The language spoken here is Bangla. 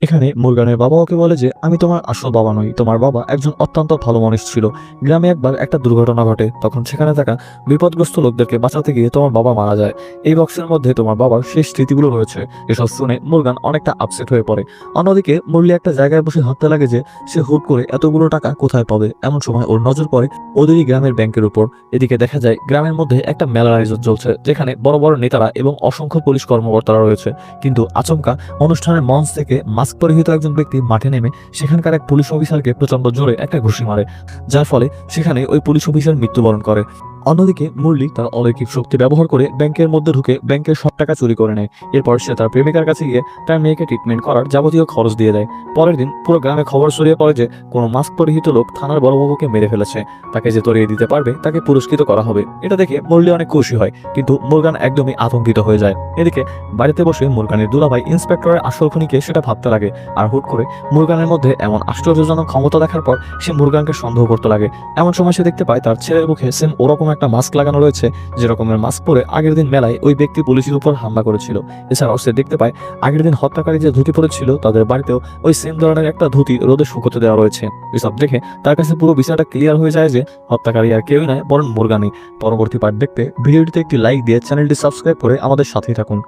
এখানে মুরগানের বাবা ওকে বলে যে আমি তোমার আসল বাবা নই, তোমার বাবা একজন অত্যন্ত ভালো মানুষ ছিল। গ্রামে একবার একটা দুর্ঘটনা ঘটে, তখন সেখানে থাকা বিপদগ্রস্ত লোকদেরকে বাঁচাতে গিয়ে তোমার বাবা মারা যায়। এই বক্সের মধ্যে তোমার বাবার শেষ স্মৃতিগুলো রয়েছে। এসব শুনে মুরগান অনেকটা আপসেট হয়ে পড়ে। অন্যদিকে মুরলি একটা জায়গায় বসে ভাবতে লাগে যে সে হুট করে এতগুলো টাকা কোথায় পাবে। এমন সময় ওর নজর পড়ে ওদেরই গ্রামের ব্যাংকের উপর। এদিকে দেখা যায় গ্রামের মধ্যে একটা মেলার আয়োজন চলছে, যেখানে বড় বড় নেতারা এবং অসংখ্য পুলিশ কর্মকর্তারা রয়েছে। কিন্তু আচমকা অনুষ্ঠানের মঞ্চ থেকে মাস্ক পরিহিত একজন ব্যক্তি মাঠে নেমে সেখানকার এক পুলিশ অফিসারকে প্রচন্ড জোরে একটা ঘুষি মারে, যার ফলে সেখানে ওই পুলিশ অফিসার মৃত্যুবরণ করে। অন্যদিকে মুরলি তার অলৌকিক শক্তি ব্যবহার করে ব্যাংকের মধ্যে ঢুকে ব্যাংকের সব টাকা চুরি করে নেয়। এরপর সে তার প্রেমিকার কাছে গিয়ে তার মেয়েকে ট্রিটমেন্ট করার যাবতীয় খরচ দিয়ে দেয়। পরের দিন পুরো গ্রামে খবর ছড়িয়ে পড়ে যে কোনো মাস্ক পরিহিত লোক থানার বড়বাবুকে মেরে ফেলেছে। তাকে যে তরিয়ে দিতে পারবে তাকে পুরস্কৃত করা হবে। এটা দেখে মুরলি অনেক খুশি হয়, কিন্তু মুরগান একদমই আতঙ্কিত হয়ে যায়। এদিকে বাড়িতে বসে মুরগানের দুলাভাই ইন্সপেক্টরের আসল খুনিকে সেটা ভাবতে লাগে। আর হুট করে মুরগানের মধ্যে এমন আশ্চর্যজনক ক্ষমতা দেখার পর সে মুরগানকে সন্দেহ করতে লাগে। এমন সময় সে দেখতে পায় তার ছেলের মুখে সেম ওরকম একটা মাস্ক লাগানো রয়েছে, যে রকমের মাস্ক পরে আগের দিন মেলায় ওই ব্যক্তি পুলিশের উপর হামলা করেছিল। এছাড়াও সে দেখতে পায় আগের দিন হত্যাকারী যে ধুতি পরেছিল তাদের বাড়িতেও ওই সেম ধরনের একটা ধুতি রোদে শুকোতে দেওয়া রয়েছে। এসব দেখে তার কাছে পুরো বিষয়টা ক্লিয়ার হয়ে যায় যে হত্যাকারী আর কেউই নয় বরং মুরগানই। পরবর্তী পার্ট দেখতে ভিডিওটিতে একটি লাইক দিয়ে চ্যানেলটি সাবস্ক্রাইব করে আমাদের সাথেই থাকুন।